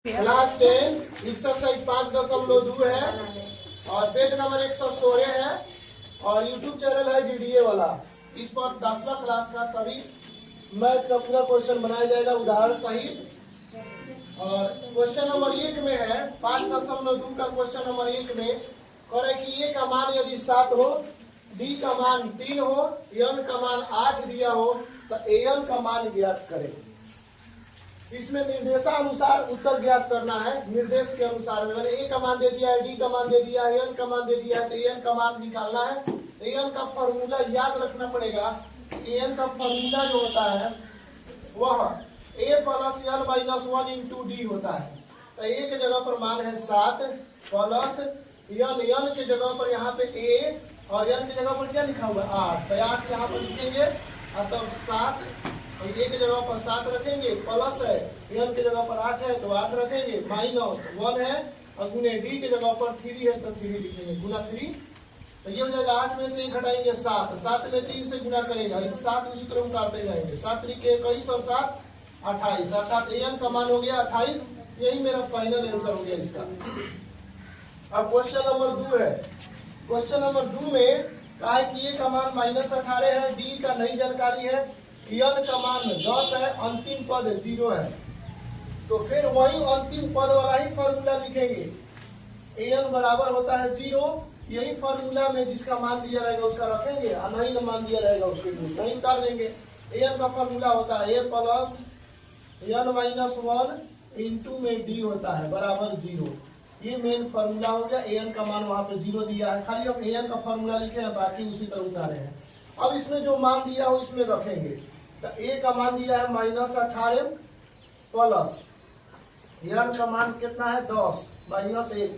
Class 10 exercise 5.2 है और page number 116 है और यूट्यूब चैनल है जीडीए वाला। इस पर 10वां क्लास का सभी मैथ का पूरा क्वेश्चन बनाया जाएगा उदाहरण सहित। और क्वेश्चन नंबर 1 में है 5.2 का क्वेश्चन नंबर 1 में करे कि ए का मान यदि 7 हो, बी का मान 3 हो, एन का मान 8 दिया हो तो एन का मान ज्ञात करें। इसमें निर्देशानुसार उत्तर ज्ञात करना है। निर्देश के अनुसार में मैंने ए का मान दे दिया है, डी का मान दे दिया है, एन का मान दे दिया है, तो एन का मान निकालना है। एन का फॉर्मूला याद रखना पड़ेगा। एन का फॉर्मूला जो होता है वह a plus n minus 1 into d होता है। तो ए के जगह पर मान है 7 प्लस एन के जगह पर यहाँ पे ए और एन के जगह पर क्या लिखा हुआ है 8। तो 8 यहाँ पर लिखेंगे और तब 7 ए के जगह पर 7 रखेंगे, प्लस है एन के जगह पर 8 है तो 8 रखेंगे, माइनस 1 है और गुने डी के जगह पर 3 है तो 3 लिखेंगे, गुना 3। तो ये हो जाएगा 8 में से 1 घटाएंगे 7, 7 में 3 से गुना करेगा, इस 7 उसी तरह उतारते जाएंगे, 7 के 21 और 7 28, अर्थात एन का मान हो गया 28। यही मेरा फाइनल आंसर हो गया इसका। अब क्वेश्चन नंबर 2 है। क्वेश्चन नंबर 2 में कहा है कि ए का मान -18 है, डी का नई जानकारी है, एन का मान 10 है, अंतिम पद 0 है। तो फिर वही अंतिम पद वाला ही फॉर्मूला लिखेंगे। एन बराबर होता है 0, यही फॉर्मूला में जिसका मान दिया रहेगा उसका रखेंगे और नहीं मान दिया रहेगा उसके लिए नहीं उतार देंगे। एन का फॉर्मूला होता है ए प्लस एन माइनस 1 इंटू में डी होता है बराबर 0। ये मेन फॉर्मूला हो गया। एन का मान वहां पे 0 दिया है, खाली हम एन का फॉर्मूला लिखे हैं, बाकी उसी तरह उतारे हैं। अब इसमें जो मान दिया हो इसमें रखेंगे। तो ए का मान दिया है -18 प्लस एन का मान कितना है 10 -1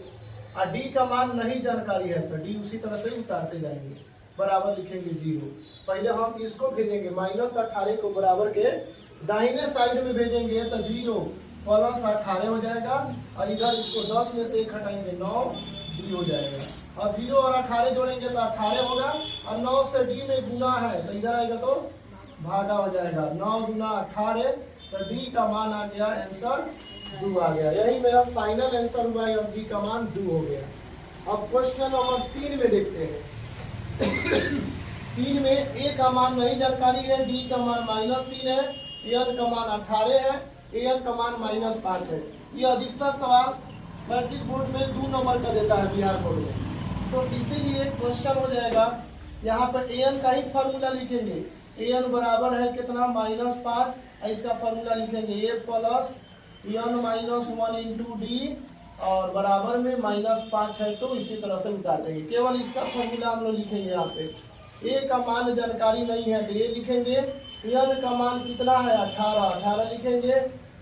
और डी का मान नहीं जानकारी है तो डी उसी तरह से उतारते जाएंगे, बराबर लिखेंगे 0। पहले हम इसको भेजेंगे -18 को बराबर के दाहिने साइड में भेजेंगे तो 0 प्लस 18 हो जाएगा और इधर इसको 10 में से 1 हटाएंगे 9 डी हो जाएगा। और 0 और 18 जोड़ेंगे तो 18 होगा और 9 से डी में गुना है तो इधर आएगा तो भागा हो जाएगा, 9 गुना 18 तो डी का मान आ गया आंसर 2 आ गया। यही मेरा फाइनल आंसर हुआ है और डी का मान 2 हो गया। अब क्वेश्चन नंबर 3 में देखते हैं। 3 में ए का मान नहीं जानकारी है, डी का मान -3 है, एन का मान 18 है, एन का मान -5 है। ये अधिकतर सवाल मैट्रिक बोर्ड में 2 नंबर का देता है बिहार बोर्ड में। तो इसीलिए क्वेश्चन हो जाएगा यहाँ पर एन का ही फॉर्मूला लिखेंगे। एन बराबर है कितना -5, इसका फॉर्मूला लिखेंगे a plus n minus 1 into d और बराबर में -5 है तो इसी तरह से उतार देंगे। केवल इसका फॉर्मूला हम लोग लिखेंगे। यहाँ पे ए का मान जानकारी नहीं है तो ए लिखेंगे, एन का मान कितना है 18 लिखेंगे,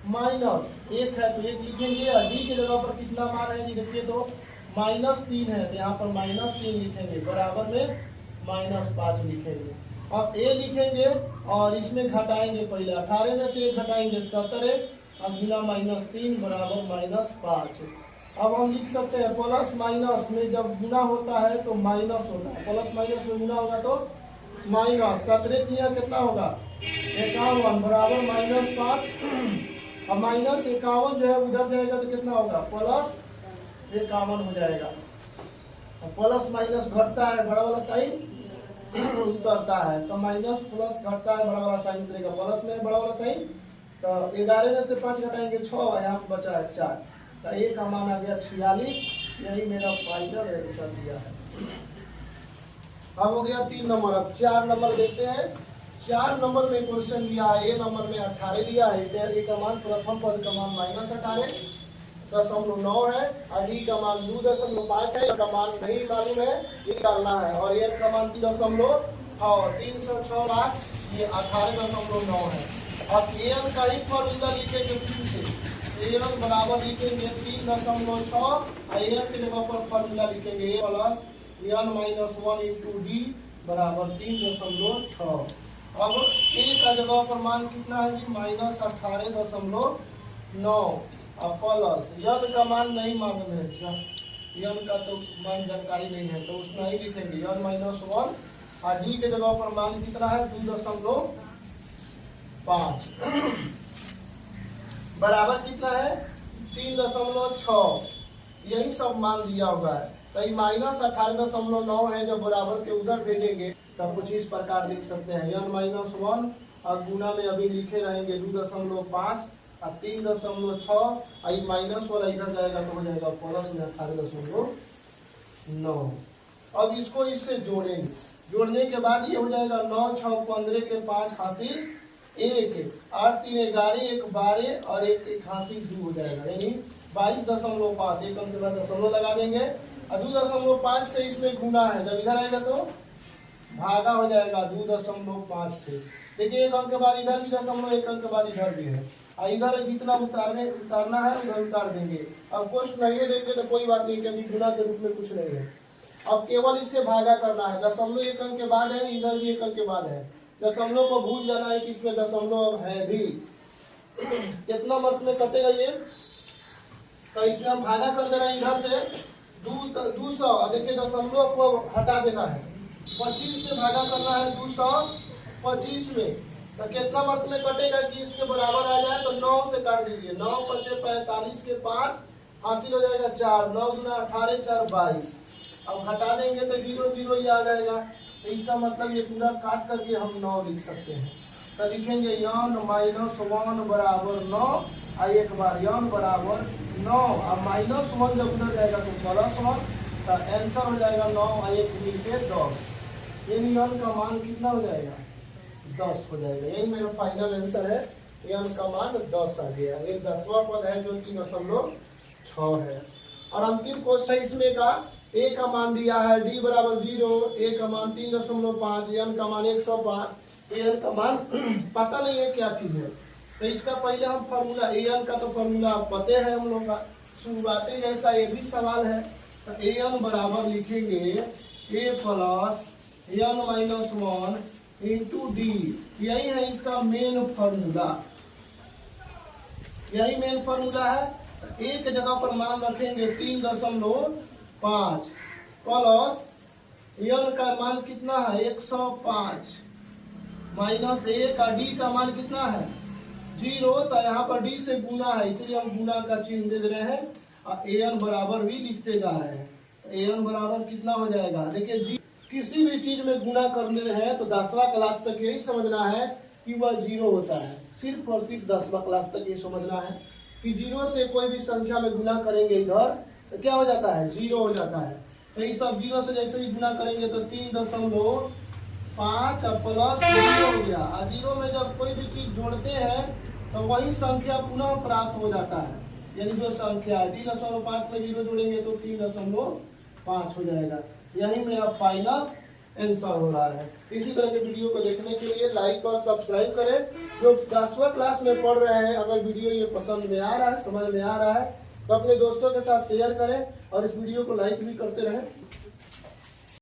-1 है तो 1 लिखेंगे और डी के जगह पर कितना मान है जी देखिए तो -3 है तो यहाँ पर -3 लिखेंगे, बराबर में -5 लिखेंगे। अब ए लिखेंगे और इसमें घटाएंगे, पहले 18 में से 1 घटाएंगे 17 और गुना -3 बराबर -5। अब हम लिख सकते हैं प्लस माइनस में जब गुना होता है तो माइनस होता है, प्लस माइनस में गुना होगा तो माइनस 17 किया कितना होगा 51 बराबर -5 और -51 जो है उधर जाएगा तो कितना होगा +51 हो जाएगा। प्लस माइनस घटता है बड़ा वाला साइन उतरता है तो माइनस प्लस घटता है बड़ा वाला साइन उतरेगा, प्लस में बड़ा वाला साइन। तो 11 में से 5 घटाएंगे 6, यहाँ पे बचा है 4 तो ए का मान आ गया 46। यही मेरा फाइनल आंसर दिया है। अब हो गया 3 नंबर। अब 4 नंबर देखते हैं। 4 नंबर में क्वेश्चन दिया है, ए नंबर में 18 दिया है, ए का मान प्रथम पद का मान -18.9 है और डी का मान 2.5 है, का मान नहीं मालूम है निकालना है और एन का मान 306 बार ये 18.9 है। अब एन का ही फॉर्मूला लिखेंगे फिर से। एन बराबर लिखेंगे 3.6 और एन के जगह पर फॉर्मूला लिखेंगे a plus n minus 1 into d बराबर 3.6। अब ए का जगह पर मान कितना है जी -18.9 और प्लस एन का मान नहीं मालूम है, एन का तो मान जानकारी नहीं है तो उसमें ही लिखेंगे एन -1 और डी के जगह पर मान कितना है 2.5 बराबर कितना है 3.6 यही सब मान दिया हुआ है। तो ये -28.9 है, जब बराबर के उधर भेजेंगे तब कुछ इस प्रकार लिख सकते हैं n-1 और गुना में अभी लिखे रहेंगे 2.5 और 3.6 और माइनस वाला इधर जाएगा तो हो जाएगा प्लस में 18.9। अब इसको इससे जोड़ेंगे, जोड़ने के बाद ये हो जाएगा 9 6 15 के 5 हासिल 1 8 3 11 1 12 और 1 1 हासिल 2 हो जाएगा, यानी 22.5। एक अंक के बाद दशमलव लगा देंगे और 2.5 से इसमें गुना है, जब इधर आएगा तो भागा हो जाएगा 2.5 से। देखिए एक अंक के बाद इधर भी दशमलव, एक अंक के बाद इधर भी है और इधर जितना उतारना है उधर उतार देंगे। अब कोष्ट नहीं देंगे तो कोई बात नहीं, क्योंकि गुना के रूप में कुछ नहीं है। अब केवल इससे भागा करना है, दशमलव एक अंक के बाद है, इधर भी एक अंक के बाद है। दशमलव को भूल जाना है कि इसमें दशमलव अब है भी। कितना मर्त में कटेगा ये, तो इसमें हम भागा कर देना है इधर से 200। देखिए दशमलव को हटा देना है, 25 से भागा करना है 225 में, तो कितना मर्त में कटेगा कि इसके बराबर आ जाए तो 9 से काट दीजिए। 9 5 45 के 5 हासिल हो जाएगा 4, 9 गुना 18 4 22। अब हटा देंगे तो 0 0 ही आ जाएगा, तो इसका मतलब ये पूरा काट करके हम 9 लिख सकते हैं। तो लिखेंगे n-1 बराबर 9 और एक बार n बराबर 9 और -1 जब उधर जाएगा तो +1, तो आंसर हो जाएगा 9 और 1 मिलके 10। यानी n का मान कितना हो जाएगा 10 हो जाएगा। यही मेरा फाइनल आंसर है, n का मान 10 आ गया। ये 10वां पद है जो 3.6 है। और अंतिम क्वेश्चन इसमें का a का मान दिया है d बराबर 0, a का मान 3.5, n का मान 105, an का मान पता नहीं है क्या चीज है। तो इसका पहले हम फॉर्मूला, an का तो फॉर्मूला पते है हम लोग का, शुरुआती जैसा ये भी सवाल है। तो an बराबर लिखेंगे a plus n-1 into D, यही है इसका मेन फॉर्मूला, यही मेन फॉर्मूला है। एक जगह पर मान रखेंगे 3.5 प्लस n का मान कितना है 105 माइनस a का d का मान कितना है 0, तो यहाँ पर d से गुना है इसलिए हम गुना का चिन्ह दे रहे हैं और an बराबर भी लिखते जा रहे हैं। an बराबर कितना हो जाएगा, देखिए किसी भी चीज में गुना करने हैं तो 10वां क्लास तक यही समझना है कि वह 0 होता है। सिर्फ और सिर्फ 10वां क्लास तक ये समझना है कि 0 से कोई भी संख्या में गुना करेंगे इधर तो क्या हो जाता है 0 हो जाता है। तो ये सब 0 से जैसे ही गुना करेंगे तो 3.5 प्लस 0 हो गया। और 0 में जब कोई भी चीज जोड़ते हैं तो वही संख्या पुनः प्राप्त हो जाता है, यानी जो संख्या है 3.5 में 0 जोड़ेंगे तो 3.5 हो जाएगा। यही मेरा फाइनल आंसर हो रहा है। इसी तरह के वीडियो को देखने के लिए लाइक और सब्सक्राइब करें। जो 10वां क्लास में पढ़ रहे हैं, अगर वीडियो ये पसंद में आ रहा है, समझ में आ रहा है, तो अपने दोस्तों के साथ शेयर करें और इस वीडियो को लाइक भी करते रहें।